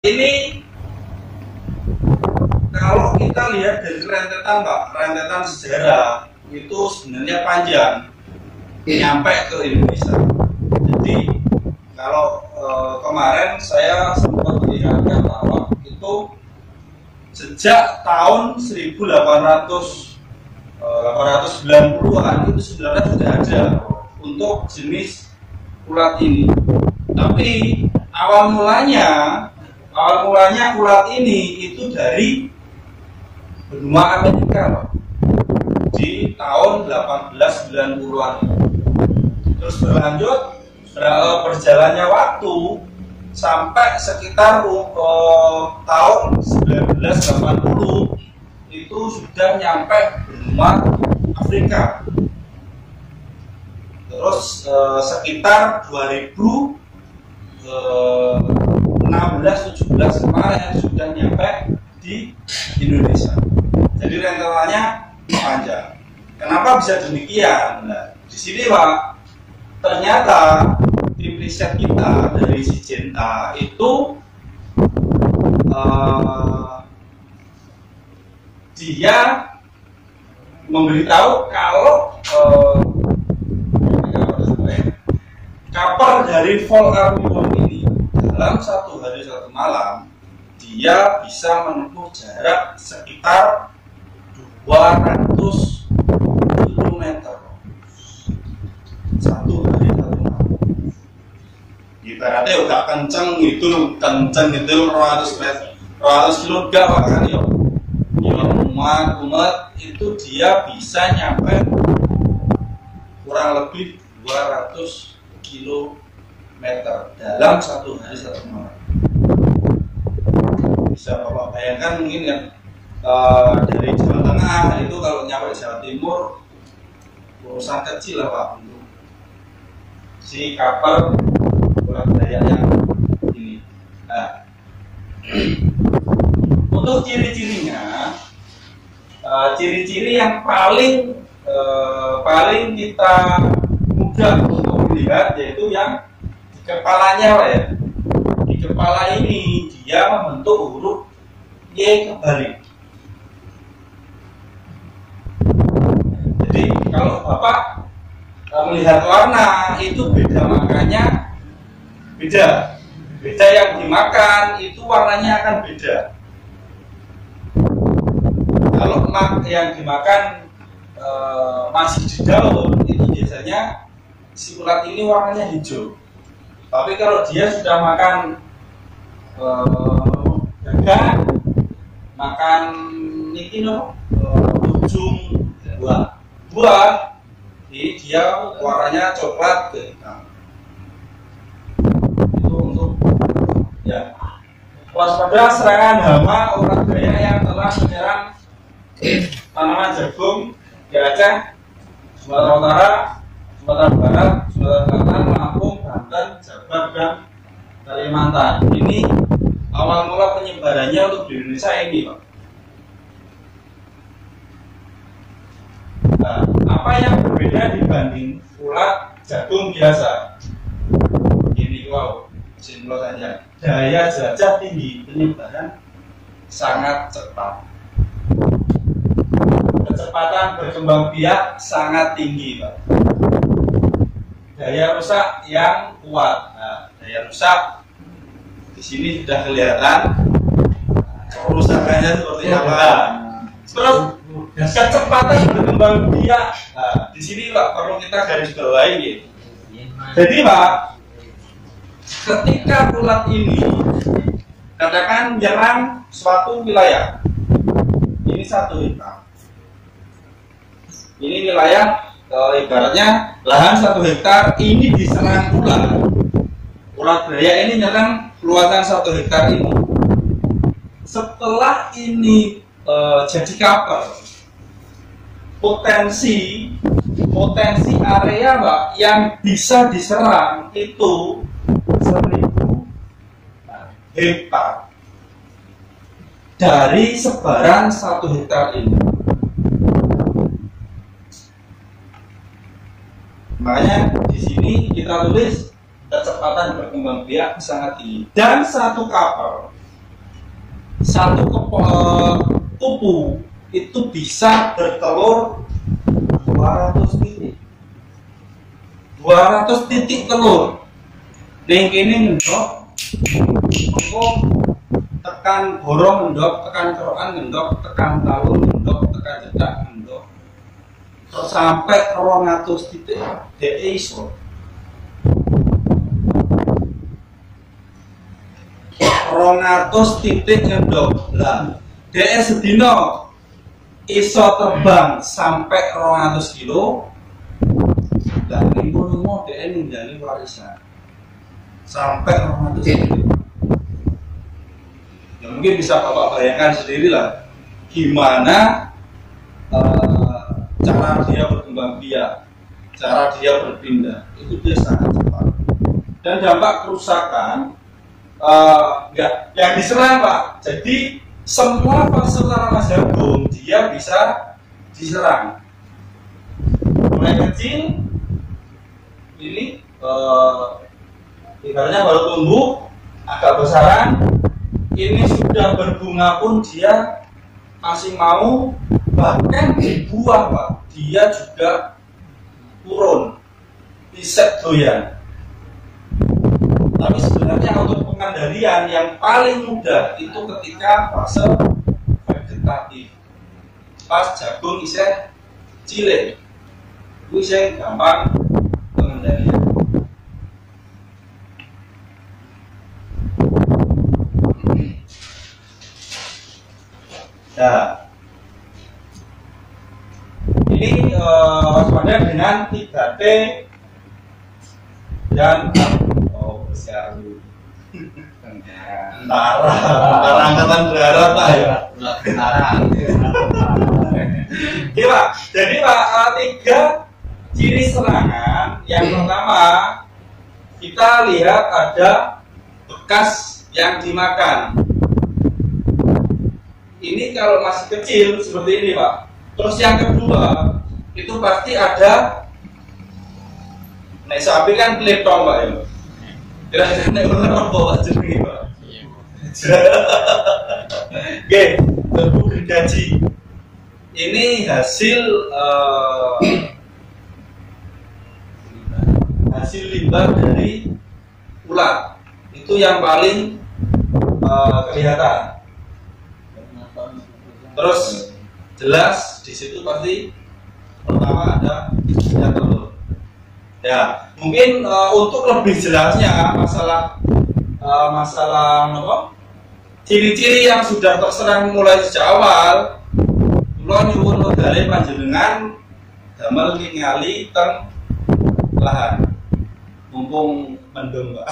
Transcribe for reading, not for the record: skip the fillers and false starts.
Ini kalau kita lihat dari rentetan Pak, rentetan sejarah itu sebenarnya panjang, nyampe ke Indonesia. Jadi kalau kemarin saya sempat melihat katalog itu sejak tahun 1890-an itu sebenarnya sudah ada untuk jenis ulat ini. Tapi awal mulanya ulat ini itu dari benua Amerika Pak, di tahun 1890-an. Terus berlanjut berjalannya waktu sampai sekitar tahun 1980 itu sudah nyampe benua Afrika. Terus sekitar 2016-17 kemarin sudah nyampe di Indonesia. Jadi rentetannya panjang. Kenapa bisa demikian? Nah, di sini Pak, ternyata tim riset kita dari Syngenta itu dia memberitahu kalau kapal dari Vol Armstrong ini dalam satu hari satu malam dia bisa menempuh jarak sekitar 200 km satu hari satu malam. Ibaratnya udah kenceng itu 200 kilo enggak Pak kan ya. Umat itu dia bisa nyampe kurang lebih 200 kilometer dalam satu hari satu malam. Bisa Bapak bayangkan mungkin ya, dari Jawa Tengah itu kalau nyampe Jawa Timur urusan kecil lah Pak untuk si kapal ulat Dayak yang ini. Nah, untuk ciri-cirinya, ciri-ciri yang paling kita mudah untuk melihat yaitu yang di kepalanya Pak ya. Di kepala ini dia membentuk huruf Y kebalik. Jadi kalau Bapak melihat warna itu beda, makanya beda yang dimakan itu warnanya akan beda. Kalau emak yang dimakan masih di daun itu biasanya si ulat ini warnanya hijau. Tapi kalau dia sudah makan dagang, makan ini ujung buah, jadi dia warnanya coklat ke hitam. Itu untuk ya waspada serangan hama ulat Dayak yang telah menyerang tanaman jagung di Aceh, Sumatera Utara, Sumatera Barat, Sumatera Selatan, Lampung, Banten, Jabar, dan Kalimantan. Ini awal mula penyebarannya untuk di Indonesia ini Pak. Nah, apa yang berbeda dibanding ulat jagung biasa? Ini wow, simpel saja. Daya jelajah tinggi, penyebaran sangat cepat. Kecepatan berkembang biak sangat tinggi Pak. Daya rusak yang kuat. Nah, daya rusak di sini sudah kelihatan. Kerusakannya seperti apa? Terus kecepatan berkembang biak. Nah, di sini Pak perlu kita garis bawahi gitu. Jadi Pak, ketika ulat ini katakan menyerang suatu wilayah, ini 1 hektar. Ini wilayah ibaratnya lahan 1 hektar ini diserang ulat Dayak ini nyerang luasan 1 hektar ini. Setelah ini jadi kapal, potensi area Pak yang bisa diserang itu 1000 hektar dari sebaran 1 hektar ini. Makanya di sini kita tulis kecepatan berkembang biak sangat tinggi dan satu kapal satu kupu itu bisa bertelur 200 titik. 200 titik telur. Ning kene ngendok, engko tekan borong ngendok, tekan kerokan ngendok, tekan talun ngendok, tekan cedak ngendok. Terus sampai 200 titik dhek iso. 200 titik ngendok. Lah, dhek sedina iso terbang sampai 200 kilo. Dan limo dhek ninggali warisan sampai 200 kilo. Ya mungkin bisa Bapak bayangkan sendiri lah gimana cara dia berkembang biak, cara dia berpindah, itu dia sangat cepat. Dan dampak kerusakan yang diserang Pak. Jadi semua fase tanaman jagung dia bisa diserang. Mulai kecil ini ibaratnya baru tumbuh agak besaran, ini sudah berbunga pun dia masih mau, bahkan di buah Pak dia juga turun isep doyan. Tapi sebenarnya untuk pengendalian yang paling mudah itu ketika fase vegetatif, pas jagung isep cilik, itu isep gampang pengendalian. Nah, ini waspada dengan 3T dan posyandu. Tentara angkatan darat Pak ya. Oke Pak, jadi Pak 3 ciri serangan. Yang pertama kita lihat ada bekas yang dimakan. Ini kalau masih kecil seperti ini Pak. Terus yang kedua itu pasti ada, nek sapi kan kletong Pak ya. Kira-kira nek orang bawa jenenge Pak. Oke, bebu gergaji. Ini hasil limbah dari ulat. Itu yang paling kelihatan. Terus jelas di situ pasti pertama ada yang telur. Ya, mungkin untuk lebih jelasnya masalah apa? Ciri-ciri yang sudah terserang mulai sejak awal, kula nyuwun wedale panjenengan damel ningali teng lahan. Mumpung mendung, Pak.